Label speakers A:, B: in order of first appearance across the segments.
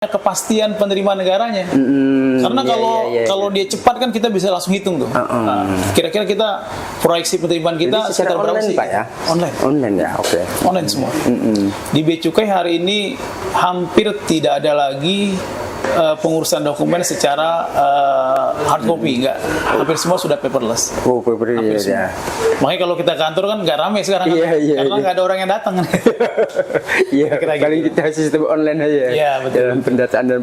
A: kepastian penerimaan negaranya. Karena kalau dia cepat kan kita bisa langsung hitung tuh. Kira-kira kita proyeksi penerimaan kita
B: secara
A: berapa
B: online
A: sih?
B: Pak ya?
A: Online
B: Ya, oke.
A: Online semua. Di Bea Cukai hari ini hampir tidak ada lagi pengurusan dokumen secara hard copy, enggak. Hampir semua sudah paperless.
B: Oh, paperless ya.
A: Makanya kalau kita kantor kan nggak ramai sekarang, karena nggak ada orang yang datang.
B: Iya, paling kita sistem online aja.
A: Iya, betul.
B: Dalam pendataan dan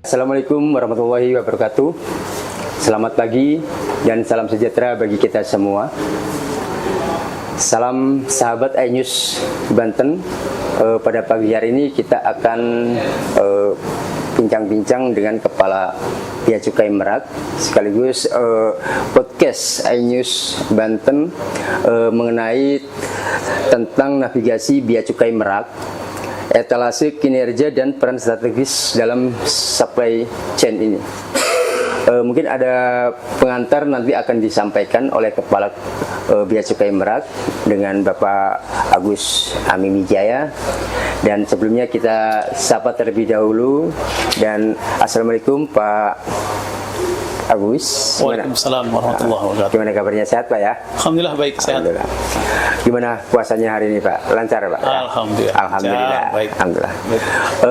B: Assalamualaikum warahmatullahi wabarakatuh. Selamat pagi dan salam sejahtera bagi kita semua. Salam sahabat iNews Banten. Pada pagi hari ini kita akan bincang-bincang dengan Kepala Bea Cukai Merak sekaligus podcast iNews Banten mengenai tentang navigasi Bea Cukai Merak, etalase kinerja dan peran strategis dalam supply chain ini. Mungkin ada pengantar nanti akan disampaikan oleh Kepala Bea Cukai Merak dengan Bapak Agus Amiwijaya. Dan sebelumnya kita sapa terlebih dahulu. Dan Assalamualaikum Pak Agus.
A: Waalaikumsalam warahmatullahi wabarakatuh.
B: Gimana kabarnya, sehat Pak ya?
A: Alhamdulillah baik, sehat.
B: Alhamdulillah. Gimana puasanya hari ini Pak? Lancar Pak?
A: Alhamdulillah.
B: Alhamdulillah.
A: Baik.
B: Alhamdulillah.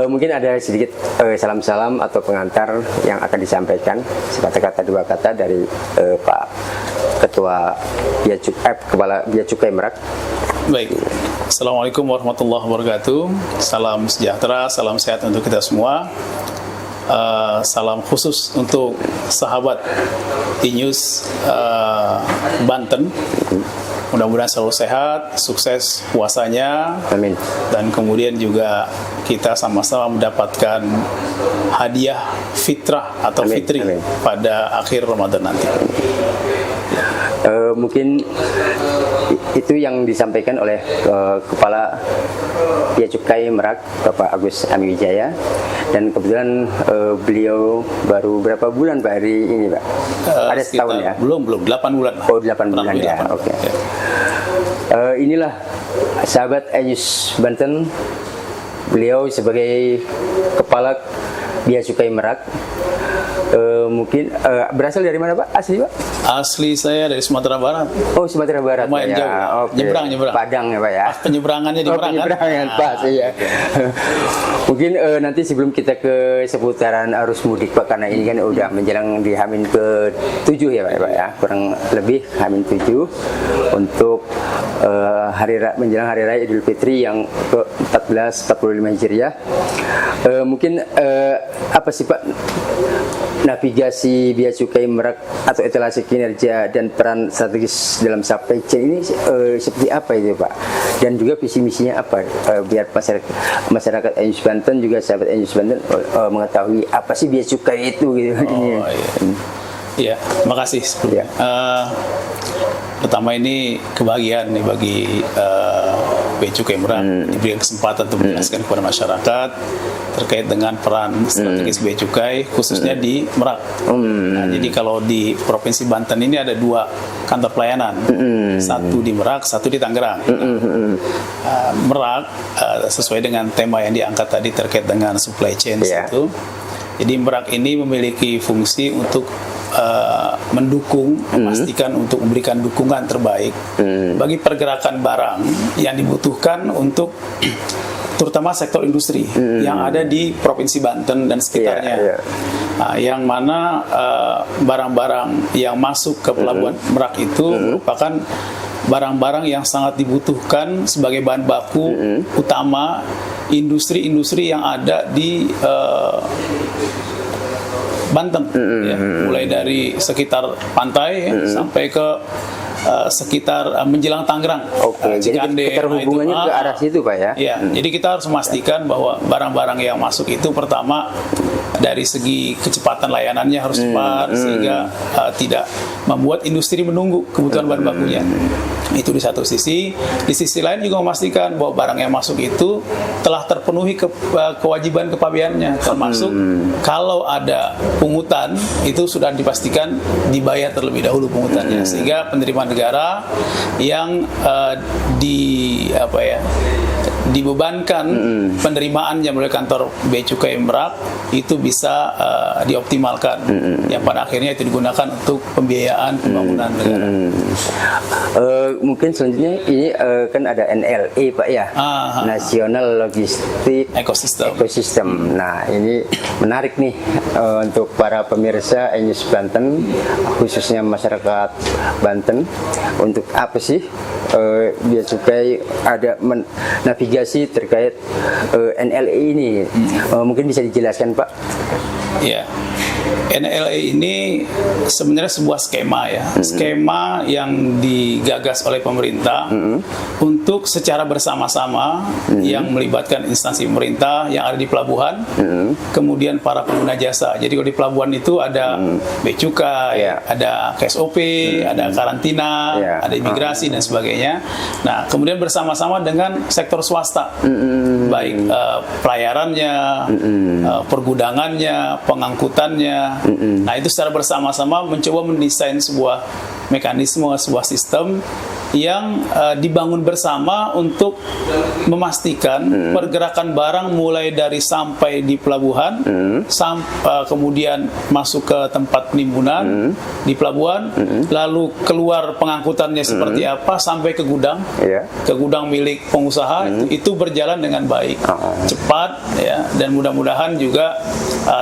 B: Mungkin ada sedikit salam-salam atau pengantar yang akan disampaikan, sekata-kata dua kata dari Pak Ketua Kepala Bea Cukai Merak.
A: Baik. Assalamualaikum warahmatullahi wabarakatuh. Salam sejahtera, salam sehat untuk kita semua. Salam khusus untuk sahabat iNews Banten. Mudah-mudahan selalu sehat, sukses puasanya.
B: Amin.
A: Dan kemudian juga kita sama-sama mendapatkan hadiah fitrah atau
B: Amin.
A: fitri
B: Amin.
A: pada akhir Ramadan nanti.
B: Mungkin itu yang disampaikan oleh Kepala Bea Cukai Merak, Bapak Agus Amiwijaya. Dan kebetulan beliau baru berapa bulan Pak hari ini Pak? Ada setahun ya?
A: Belum 8 bulan.
B: Oh, 8 bulan ya. Oke. Inilah sahabat iNews Banten. Beliau sebagai Kepala Bea Cukai Merak. Mungkin berasal dari mana Pak? Asli Pak?
A: Asli saya dari Sumatera Barat.
B: Oh, Sumatera Barat.
A: Lumayan jauh.
B: Okay.
A: Nyebrang.
B: Padang ya Pak ya.
A: Penyeberangannya di Merak.
B: Penyeberangan pas ya. Mungkin nanti sebelum kita ke seputaran arus mudik Pak, karena ini kan udah menjelang di H-7 ya Pak ya. Kurang lebih H-7 untuk menjelang hari raya Idul Fitri yang ke-1445 Hijriah. Mungkin apa sih Pak navigasi Bea Cukai Merak atau etalase kinerja dan peran strategis dalam supply chain ini seperti apa itu Pak? Dan juga visi misinya apa? Biar masyarakat iNews Banten juga sahabat iNews Banten mengetahui apa sih Bea Cukai itu gitu.
A: Oh iya. Terima kasih.
B: Ya.
A: Pertama ini kebahagiaan nih bagi Bea Cukai Merak diberikan kesempatan untuk menjelaskan kepada masyarakat terkait dengan peran strategis Bea Cukai khususnya di Merak. Nah, jadi kalau di Provinsi Banten ini ada 2 kantor pelayanan, satu di Merak, satu di Tangerang. Merak sesuai dengan tema yang diangkat tadi terkait dengan supply chain itu. Jadi Merak ini memiliki fungsi untuk mendukung, memastikan untuk memberikan dukungan terbaik bagi pergerakan barang yang dibutuhkan untuk terutama sektor industri yang ada di Provinsi Banten dan sekitarnya. Nah, yang mana barang-barang yang masuk ke Pelabuhan Merak itu merupakan barang-barang yang sangat dibutuhkan sebagai bahan baku utama industri-industri yang ada di Banten, ya, mulai dari sekitar pantai sampai ke sekitar menjelang Tangerang.
B: Oke, jadi keterhubungannya ke arah situ Pak ya?
A: Ya, jadi kita harus memastikan bahwa barang-barang yang masuk itu pertama dari segi kecepatan layanannya harus cepat sehingga tidak membuat industri menunggu kebutuhan bahan bakunya. Itu di satu sisi. Di sisi lain juga memastikan bahwa barang yang masuk itu telah terpenuhi kewajiban kepabeannya, termasuk kalau ada pungutan itu sudah dipastikan dibayar terlebih dahulu pungutannya, sehingga penerimaan negara yang dibebankan penerimaannya melalui kantor Bea Cukai Merak itu bisa dioptimalkan, yang pada akhirnya itu digunakan untuk pembiayaan pembangunan negara.
B: Mungkin selanjutnya ini kan ada NLE Pak ya, National Logistik Ecosystem. Nah ini menarik nih untuk para pemirsa News Banten, khususnya masyarakat Banten. Untuk apa sih Bea Cukai ada navigasi terkait NLE ini? Mungkin bisa dijelaskan Pak?
A: Ya, NLE ini sebenarnya sebuah skema ya, skema yang digagas oleh pemerintah untuk secara bersama-sama yang melibatkan instansi pemerintah yang ada di pelabuhan, kemudian para pengguna jasa. Jadi kalau di pelabuhan itu ada Bea Cukai, ada KSOP, ada karantina, ada imigrasi dan sebagainya. Nah, kemudian bersama-sama dengan sektor swasta, baik pelayarannya, pergudangannya, pengangkutannya. Nah, itu secara bersama-sama mencoba mendesain sebuah mekanisme, sebuah sistem yang dibangun bersama untuk memastikan pergerakan barang mulai dari sampai di pelabuhan, kemudian masuk ke tempat penimbunan di pelabuhan, lalu keluar pengangkutannya seperti apa sampai ke gudang, ke gudang milik pengusaha, itu berjalan dengan baik, cepat ya, dan mudah-mudahan juga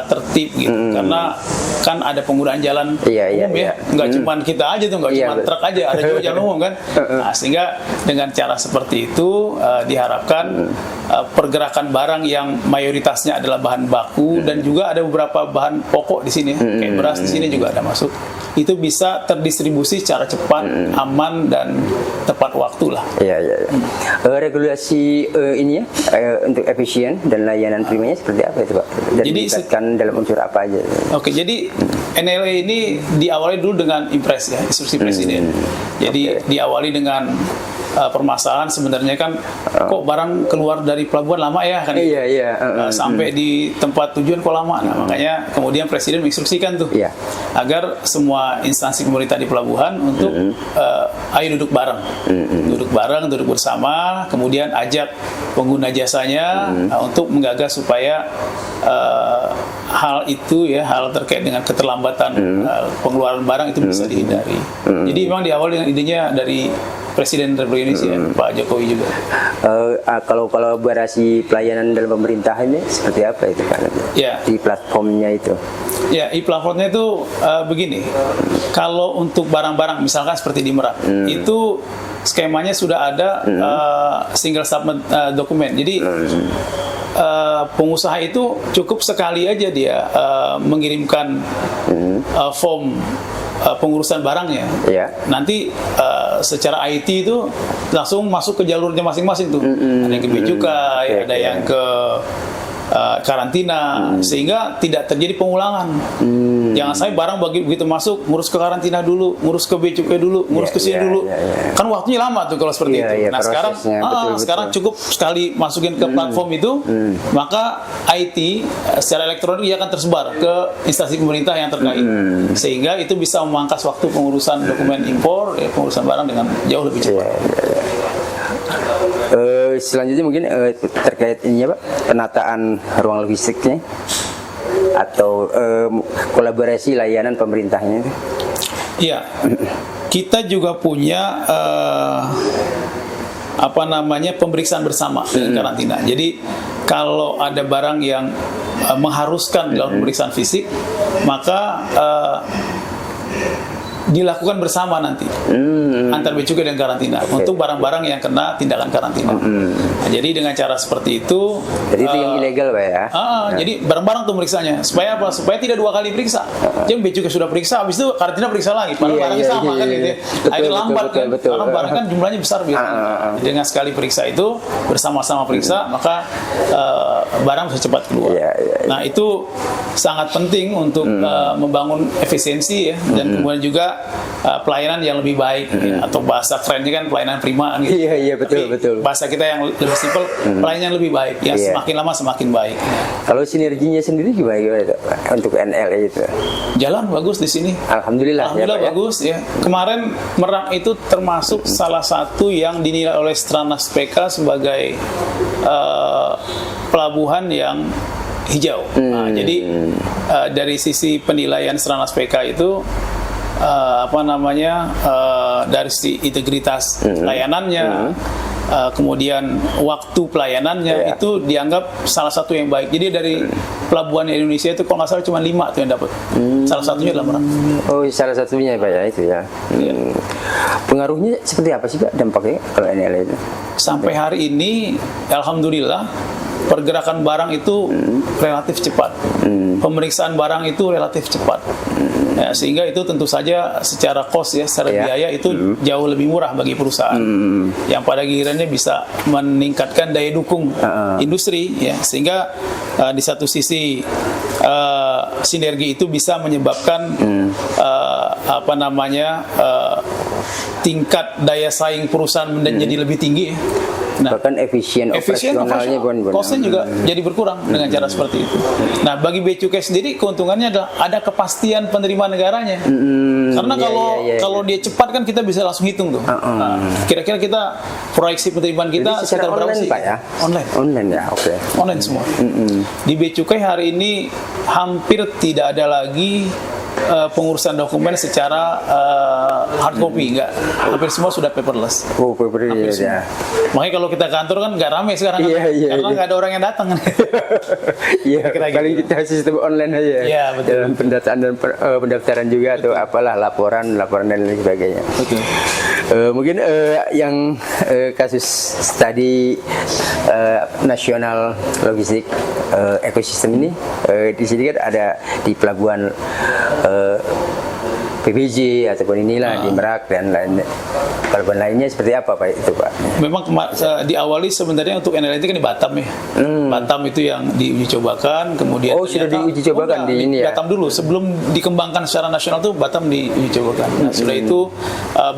A: tertib gitu, karena kan ada penggunaan jalan umum ya, nggak cuma kita aja tuh, nggak cuma truk aja, ada juga jalan umum kan. Nah, sehingga dengan cara seperti itu diharapkan pergerakan barang yang mayoritasnya adalah bahan baku dan juga ada beberapa bahan pokok di sini, kayak beras di sini juga ada masuk, itu bisa terdistribusi secara cepat, aman dan tepat waktu lah.
B: Regulasi ini ya untuk efisien dan layanan primanya seperti apa itu Pak? Dan
A: jadi
B: dilibatkan dalam unsur apa aja?
A: Jadi NLE ini diawali dulu dengan impres ya, instruksi presiden. Jadi diawali dengan permasalahan sebenarnya kan kok barang keluar dari pelabuhan lama ya kan, sampai di tempat tujuan kok lama. Nah, makanya kemudian presiden menginstruksikan tuh agar semua instansi pemerintah di pelabuhan untuk ayo duduk bareng, duduk bersama, kemudian ajak pengguna jasanya untuk menggagas supaya hal itu ya, hal terkait dengan keterlambatan pengeluaran barang itu bisa dihindari. Jadi memang diawali dengan idenya dari Presiden Republik Indonesia Pak Jokowi juga.
B: Kalau kolaborasi pelayanan dalam pemerintahan ini seperti apa itu Pak? Di platformnya itu?
A: Ya, e-platformnya itu begini. Kalau untuk barang-barang misalkan seperti di Merak, itu skemanya sudah ada single submit dokumen. Jadi pengusaha itu cukup sekali aja dia mengirimkan form pengurusan barangnya. Nanti secara IT itu langsung masuk ke jalurnya masing-masing tuh. Ada yang ke Bea Cukai, ada yang ke karantina, sehingga tidak terjadi pengulangan. Jangan sampai barang begitu masuk ngurus ke karantina dulu, ngurus ke Bea Cukai dulu, ngurus ke sini dulu. Kan waktunya lama tuh kalau seperti itu. Nah, sekarang cukup sekali masukin ke platform itu, maka IT secara elektronik dia akan tersebar ke instansi pemerintah yang terkait. Sehingga itu bisa memangkas waktu pengurusan dokumen impor, pengurusan barang dengan jauh lebih cepat.
B: Selanjutnya mungkin terkait ini ya Pak, penataan ruang logistiknya atau kolaborasi layanan pemerintahnya.
A: Iya, kita juga punya pemeriksaan bersama dengan karantina. Jadi kalau ada barang yang mengharuskan dalam pemeriksaan fisik, maka dilakukan bersama nanti antar Bea Cukai dan karantina untuk barang-barang yang kena tindakan karantina. Nah, jadi dengan cara seperti itu,
B: jadi itu yang ilegal Pak ya?
A: Jadi barang-barang tuh meriksanya supaya apa? Supaya tidak dua kali periksa. Jadi Bea Cukai sudah periksa, habis itu karantina periksa lagi. Padahal barangnya sama kan gitu. Akhirnya lambat kan, karena barang kan jumlahnya besar biasanya. Dengan sekali periksa itu bersama-sama periksa, maka barang bisa cepat keluar. Nah, itu sangat penting untuk membangun efisiensi ya, dan kemudian juga juga pelayanan yang lebih baik, ya, atau bahasa kerennya kan pelayanan prima gitu.
B: Iya betul
A: Tapi
B: betul.
A: bahasa kita yang lebih simpel, pelayanan yang lebih baik, yang semakin lama semakin baik.
B: Kalau sinerginya sendiri gimana itu, Pak, untuk NLA itu?
A: Jalan bagus di sini.
B: Alhamdulillah,
A: Alhamdulillah
B: ya, Pak,
A: bagus ya. Kemarin Merak itu termasuk salah satu yang dinilai oleh Stranas PK sebagai pelabuhan yang hijau. Nah, jadi dari sisi penilaian Stranas PK itu dari sisi integritas layanannya, kemudian waktu pelayanannya itu dianggap salah satu yang baik. Jadi dari pelabuhan Indonesia itu kalau nggak salah cuma 5 tuh yang dapat. Salah satunya adalah Merak.
B: Oh, salah satunya Pak ya itu ya. Pengaruhnya seperti apa sih Pak dampaknya kalau NLA itu?
A: Sampai hari ini, alhamdulillah, pergerakan barang itu relatif cepat. Pemeriksaan barang itu relatif cepat. Ya, sehingga itu tentu saja secara cost ya, secara biaya itu jauh lebih murah bagi perusahaan. Yang pada gilirannya bisa meningkatkan daya dukung industri ya, sehingga di satu sisi sinergi itu bisa menyebabkan tingkat daya saing perusahaan menjadi lebih tinggi. Nah,
B: bahkan efisien operasionalnya
A: kosnya juga jadi berkurang dengan cara seperti itu. Nah, bagi Bea Cukai sendiri keuntungannya adalah ada kepastian penerimaan negaranya. Karena kalau dia cepat kan kita bisa langsung hitung tuh. Nah, kira-kira kita proyeksi penerimaan kita sekitar berapa sih?
B: Pak ya? Online ya, oke.
A: Online semua. Di Bea Cukai hari ini hampir tidak ada lagi pengurusan dokumen secara hard copy, enggak. Hampir semua sudah paperless.
B: Oh, paperless ya.
A: Makanya kalau kita kantor kan nggak ramai sekarang, karena nggak ada orang yang datang.
B: Iya, paling kita sistem online aja.
A: Iya, betul.
B: Dalam pendataan dan pendaftaran juga atau apalah laporan dan lain sebagainya.
A: Betul.
B: Mungkin yang kasus tadi nasional logistik ekosistem ini di sini kan ada di pelabuhan PBJ ataupun inilah di Merak dan lain pelabuhan lainnya seperti apa Pak itu Pak?
A: Memang diawali sebenarnya untuk NLA kan di Batam ya. Batam itu yang diuji cobakan, kemudian
B: sudah diuji cobakan di ini ya.
A: Batam dulu sebelum dikembangkan secara nasional tuh Batam diuji cobakan. Nah, sudah itu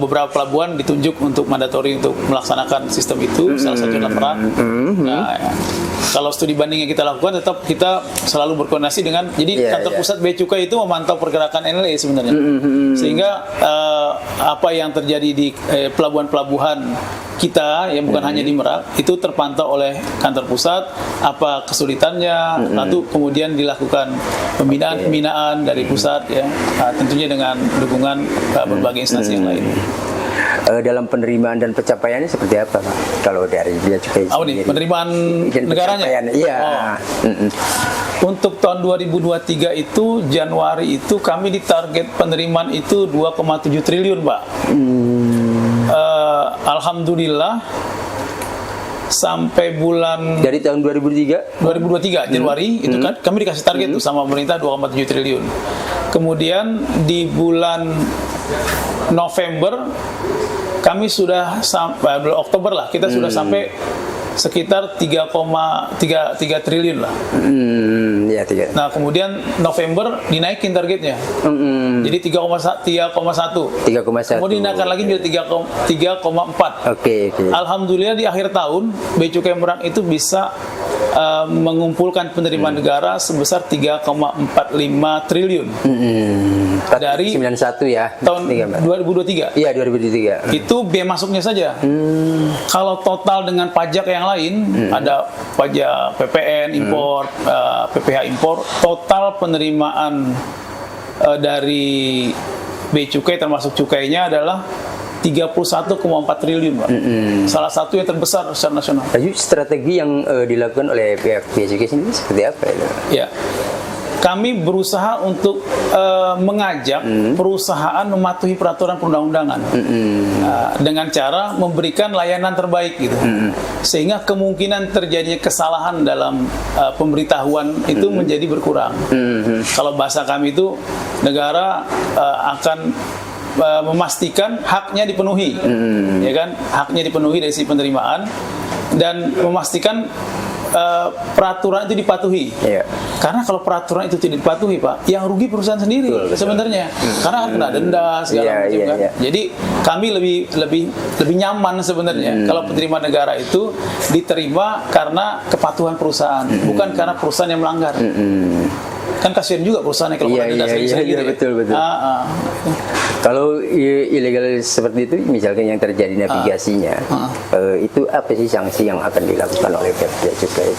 A: beberapa pelabuhan ditunjuk untuk mandatori untuk melaksanakan sistem itu, salah satunya Merak. Nah, kalau studi banding yang kita lakukan tetap kita selalu berkoordinasi dengan kantor pusat Bea Cukai itu memantau pergerakan NLA sebenarnya. Sehingga apa yang terjadi di pelabuhan-pelabuhan kita yang bukan hanya di Merak itu terpantau oleh kantor pusat, apa kesulitannya, lalu kemudian dilakukan pembinaan dari pusat ya, tentunya dengan dukungan berbagai instansi yang lain.
B: Dalam penerimaan dan pencapaiannya seperti apa Pak? Kalau dari Bea Cukai
A: nih, penerimaan negaranya?
B: Iya.
A: Untuk tahun 2023 itu Januari itu kami ditarget penerimaan itu 2,7 triliun Pak. Alhamdulillah sampai bulan
B: dari tahun 2023
A: Januari itu kan kami dikasih target tuh sama pemerintah 2,7 triliun. Kemudian di bulan November kami sudah sampai Oktober lah kita sudah sampai sekitar 3,3 triliun lah. Nah, kemudian November dinaikin targetnya. Jadi 3,1. Kemudian dinaikkan lagi menjadi 3,4.
B: Oke.
A: Alhamdulillah di akhir tahun Bea Cukai Merak itu bisa mengumpulkan penerimaan negara sebesar 3,45 triliun. Dari
B: 91 ya.
A: Tahun 2023.
B: Iya, 2023.
A: Itu biaya masuknya saja. Kalau total dengan pajak yang lain, ada pajak PPN impor, PPH impor, total penerimaan dari Bea Cukai termasuk cukainya adalah 31,4 triliun Pak. Salah satu yang terbesar secara nasional.
B: Jadi strategi yang dilakukan oleh pihak Bea Cukai sendiri seperti apa itu?
A: Ya. Kami berusaha untuk mengajak perusahaan mematuhi peraturan perundang-undangan dengan cara memberikan layanan terbaik gitu, sehingga kemungkinan terjadinya kesalahan dalam pemberitahuan itu menjadi berkurang. Kalau bahasa kami itu negara akan memastikan haknya dipenuhi, ya kan, haknya dipenuhi dari sisi penerimaan dan memastikan peraturan itu dipatuhi.
B: Iya.
A: Karena kalau peraturan itu tidak dipatuhi, Pak, yang rugi perusahaan sendiri sebenarnya. Karena kena denda segala macam kan. Jadi kami lebih nyaman sebenarnya kalau penerima negara itu diterima karena kepatuhan perusahaan, bukan karena perusahaan yang melanggar. Kan kasihan juga perusahaannya kalau kena denda sering-sering gitu.
B: Betul. Kalau ilegal seperti itu, misalkan yang terjadi navigasinya, itu apa sih sanksi yang akan dilakukan oleh pihak cukai?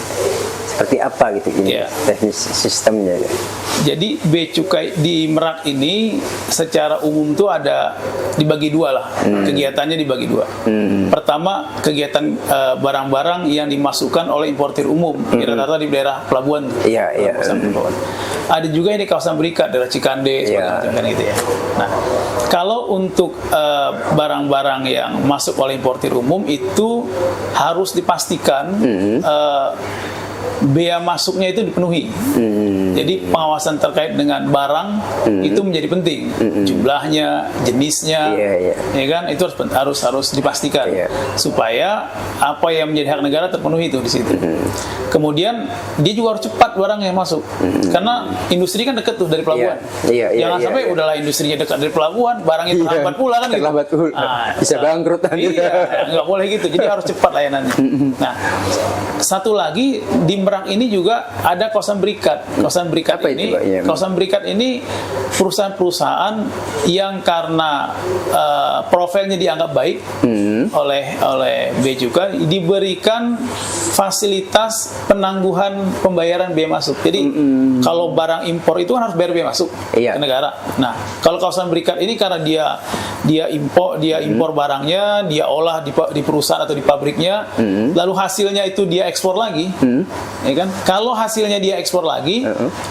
B: Seperti apa gitu ini teknis sistemnya?
A: Jadi bea cukai di Merak ini secara umum tuh ada dibagi dua lah, kegiatannya dibagi dua. Pertama, kegiatan barang-barang yang dimasukkan oleh importir umum, rata-rata di daerah pelabuhan. Pelabuhan. Ada juga yang di kawasan berikat, daerah Cikande, kan gitu ya. Nah, kalau untuk barang-barang yang masuk oleh importir umum itu harus dipastikan bea masuknya itu dipenuhi. Jadi pengawasan terkait dengan barang itu menjadi penting. Jumlahnya, jenisnya, ya kan, itu harus dipastikan supaya apa yang menjadi hak negara terpenuhi itu di situ. Kemudian dia juga harus cepat barang yang masuk, karena industri kan dekat tuh dari pelabuhan. Jangan sampai udahlah industrinya dekat dari pelabuhan, barangnya terlambat pula kan.
B: Terlambat pula, bisa bangkrut.
A: Nggak boleh gitu. Jadi harus cepat layanannya. Nah, satu lagi di Merak ini juga ada kawasan berikat. Kawasan berikat kawasan berikat ini perusahaan-perusahaan yang karena profilnya dianggap baik oleh bea cukai diberikan fasilitas penangguhan pembayaran bea masuk. Jadi kalau barang impor itu kan harus bayar bea masuk ke negara. Nah, kalau kawasan berikat ini karena dia impor barangnya, dia olah di perusahaan atau di pabriknya, lalu hasilnya itu dia ekspor lagi, ya kan? Kalau hasilnya dia ekspor lagi,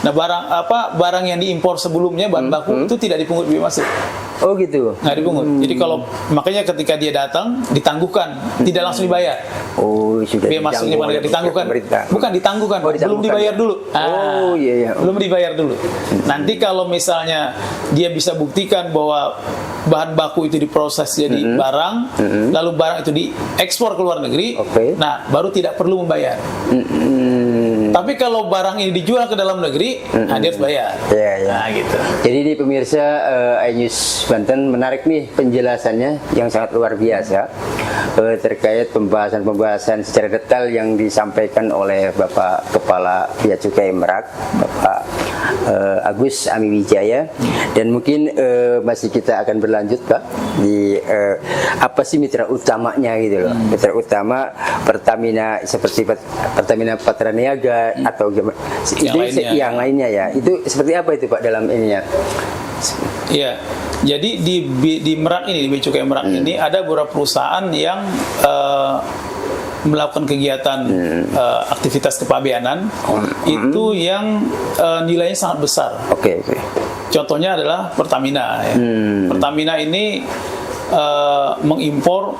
A: nah barang yang diimpor sebelumnya bahan baku itu tidak dipungut bea masuk.
B: Oh gitu.
A: Nggak dipungut. Jadi kalau makanya ketika dia datang ditangguhkan, tidak langsung dibayar.
B: Oh, sudah
A: bea masuknya pada ditangguhkan. Bukan ditangguhkan, belum dibayar dulu. Belum dibayar dulu. Nanti kalau misalnya dia bisa buktikan bahwa bahan baku itu diproses jadi barang, lalu barang itu diekspor ke luar negeri, nah baru tidak perlu membayar. Tapi kalau barang ini dijual ke dalam negeri, nah dia harus bayar. Nah gitu.
B: Jadi di pemirsa iNews Banten menarik nih penjelasannya yang sangat luar biasa terkait pembahasan secara detail yang disampaikan oleh Bapak Kepala Bea Cukai Merak, Bapak Agus Amiwijaya. Dan mungkin masih kita akan berlanjut Pak di apa sih mitra utamanya gitu loh. Mitra utama Pertamina seperti Pertamina Patraniaga atau yang lainnya ya. Itu seperti apa itu Pak dalam ininya?
A: Iya. Jadi di Merak ini, di Bea Cukai Merak ini ada beberapa perusahaan yang melakukan kegiatan aktivitas kepabeanan itu yang nilainya sangat besar. Contohnya adalah Pertamina. Ya. Pertamina ini mengimpor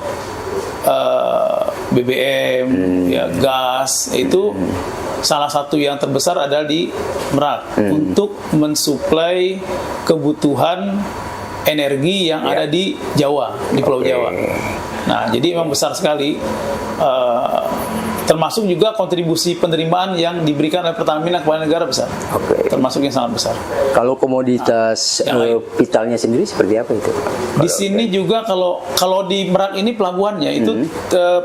A: BBM, ya, gas, itu salah satu yang terbesar adalah di Merak untuk mensuplai kebutuhan energi yang ada di Jawa, di Pulau Jawa. Nah, jadi memang besar sekali. Termasuk juga kontribusi penerimaan yang diberikan oleh Pertamina kepada negara besar. Termasuk yang sangat besar.
B: Kalau komoditas vitalnya sendiri seperti apa itu?
A: Di sini juga kalau di Merak ini pelabuhannya itu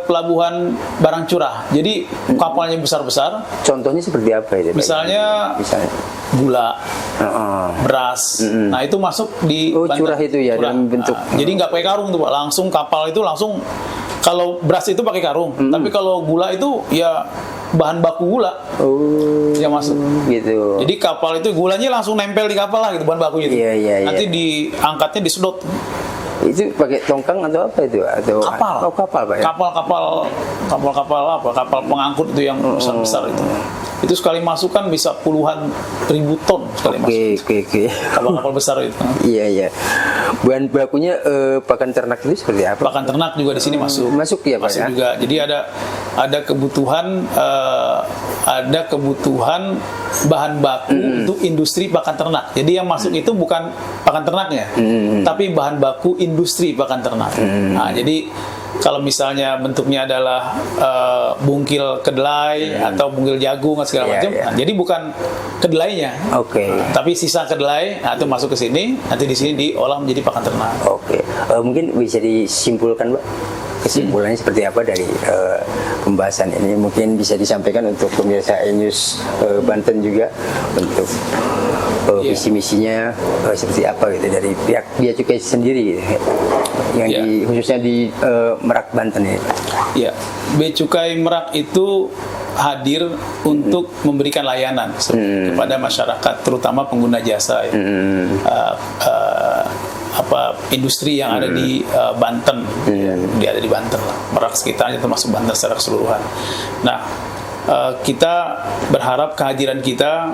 A: pelabuhan barang curah. Jadi kapalnya besar-besar.
B: Contohnya seperti apa itu?
A: Misalnya gula, beras. Nah, itu masuk di
B: curah itu ya dalam bentuk.
A: Jadi nggak pakai karung tuh Pak. Langsung kapal itu langsung. Kalau beras itu pakai karung, tapi kalau gula itu ya bahan baku gula yang masuk.
B: Gitu.
A: Jadi kapal itu gulanya langsung nempel di kapal lah gitu bahan bakunya itu. Nanti diangkatnya disedot.
B: Itu pakai tongkang atau apa itu? Atau
A: kapal?
B: Kapal Pak ya?
A: Kapal pengangkut itu yang besar-besar itu. Itu sekali masuk kan bisa puluhan ribu ton sekali masuk. Kapal-kapal besar itu.
B: Iya. Bahan bakunya pakan ternak itu seperti apa?
A: Pakan ternak juga di sini masuk.
B: Masuk ya Pak
A: masuk
B: ya?
A: juga. Jadi ada kebutuhan bahan baku untuk industri pakan ternak. Jadi yang masuk itu bukan pakan ternaknya, tapi bahan baku industri pakan ternak. Nah, jadi kalau misalnya bentuknya adalah bungkil kedelai atau bungkil jagung segala macam, nah, jadi bukan kedelainya, tapi sisa kedelai, nah, itu masuk ke sini, nanti di sini diolah menjadi pakan ternak.
B: Mungkin bisa disimpulkan, Pak, kesimpulannya seperti apa dari pembahasan ini? Mungkin bisa disampaikan untuk pemirsa E-News Banten juga untuk visi misinya seperti apa gitu dari pihak Bea Cukai sendiri gitu, yang khususnya di Merak Banten ini.
A: Ya, Bea Cukai Merak itu hadir untuk memberikan layanan kepada masyarakat, terutama pengguna jasa, ya. Industri yang ada di Banten, dia ada di Banten lah, Merak sekitarnya termasuk Banten secara keseluruhan. Nah, kita berharap kehadiran kita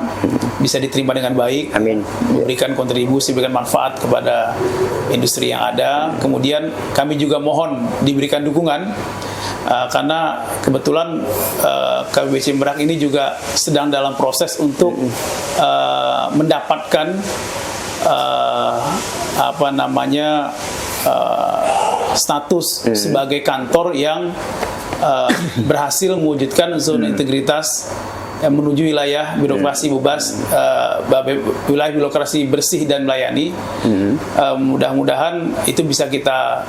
A: bisa diterima dengan baik, memberikan kontribusi, memberikan manfaat kepada industri yang ada. Kemudian kami juga mohon diberikan dukungan, karena kebetulan KBBC Merak ini juga sedang dalam proses untuk mendapatkan status sebagai kantor yang berhasil mewujudkan zona integritas menuju wilayah birokrasi bebas, wilayah birokrasi bersih dan melayani. Mudah-mudahan itu bisa kita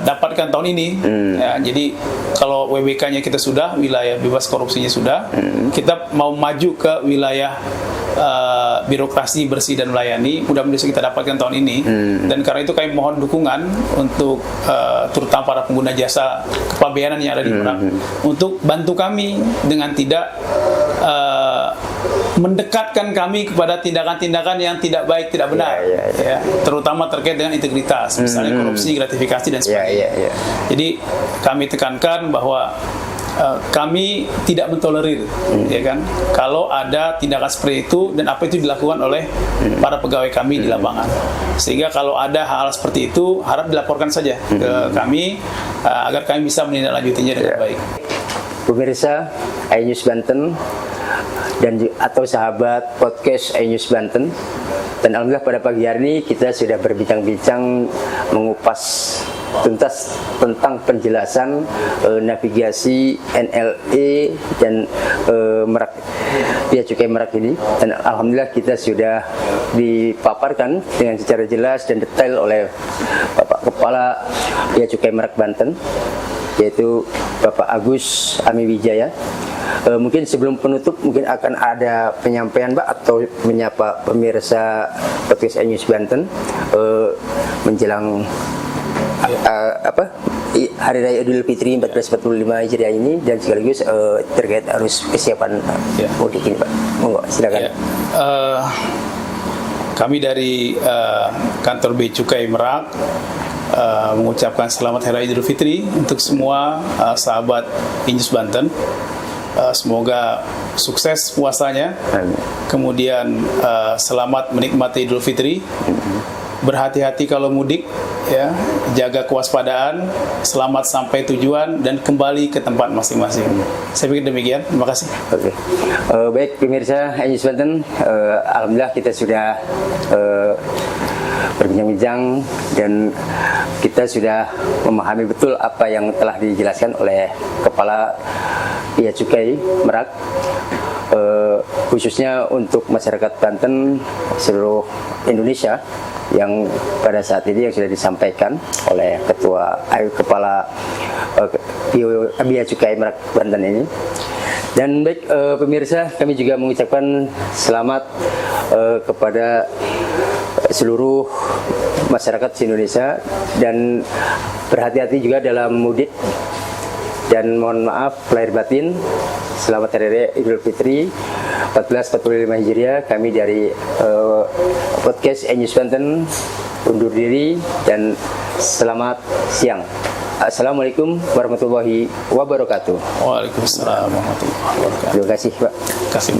A: dapatkan tahun ini. Ya, jadi kalau WBK-nya kita sudah, wilayah bebas korupsinya sudah, kita mau maju ke wilayah birokrasi bersih dan melayani, mudah-mudahan bisa kita dapatkan tahun ini. Dan karena itu kami mohon dukungan untuk terutama para pengguna jasa kepabeanan yang ada di Merak untuk bantu kami dengan tidak mendekatkan kami kepada tindakan-tindakan yang tidak baik, tidak benar, ya, terutama terkait dengan integritas, misalnya korupsi, gratifikasi dan sebagainya. Jadi kami tekankan bahwa kami tidak mentolerir, ya kan, kalau ada tindakan seperti itu dan apa itu dilakukan oleh para pegawai kami di lapangan. Sehingga kalau ada hal seperti itu, harap dilaporkan saja ke kami agar kami bisa menindaklanjutinya dengan baik.
B: Pemirsa E-News Banten dan atau sahabat podcast E-News Banten, dan alhamdulillah pada pagi hari ini kita sudah berbincang-bincang mengupas tuntas tentang penjelasan navigasi NLE dan Merak, Bea Cukai Merak ini, dan alhamdulillah kita sudah dipaparkan dengan secara jelas dan detail oleh Bapak Kepala Bea Cukai Merak Banten, yaitu Bapak Agus Amiwijaya. Mungkin sebelum penutup mungkin akan ada penyampaian, Pak, atau menyapa pemirsa podcast E-News Banten menjelang Hari Raya Idul Fitri 1445 Hijriah ini, dan sekaligus terkait arus kesiapan mudik ini, Pak. Monggo, silakan.
A: Kami dari kantor Bea Cukai Merak mengucapkan selamat Hari Raya Idul Fitri untuk semua sahabat E-News Banten. Semoga sukses puasanya. Kemudian selamat menikmati Idul Fitri. Berhati-hati kalau mudik, ya, jaga kewaspadaan, selamat sampai tujuan dan kembali ke tempat masing-masing. Saya pikir demikian. Terima kasih.
B: Baik pemirsa E-News Banten, alhamdulillah kita sudah berbincang-bincang dan kita sudah memahami betul apa yang telah dijelaskan oleh Kepala Bea Cukai Merak, khususnya untuk masyarakat Banten seluruh Indonesia, yang pada saat ini yang sudah disampaikan oleh Kepala Bea Cukai Merak Banten ini. Dan baik pemirsa, kami juga mengucapkan selamat kepada seluruh masyarakat Indonesia, dan berhati-hati juga dalam mudik, dan mohon maaf lahir batin. Selamat Hari Raya Idul Fitri 1445 Hijriah. Kami dari podcast E-News Banten undur diri dan selamat siang. Assalamualaikum warahmatullahi wabarakatuh.
A: Waalaikumsalam warahmatullahi wabarakatuh.
B: Terima kasih, Pak.
A: Terima kasih.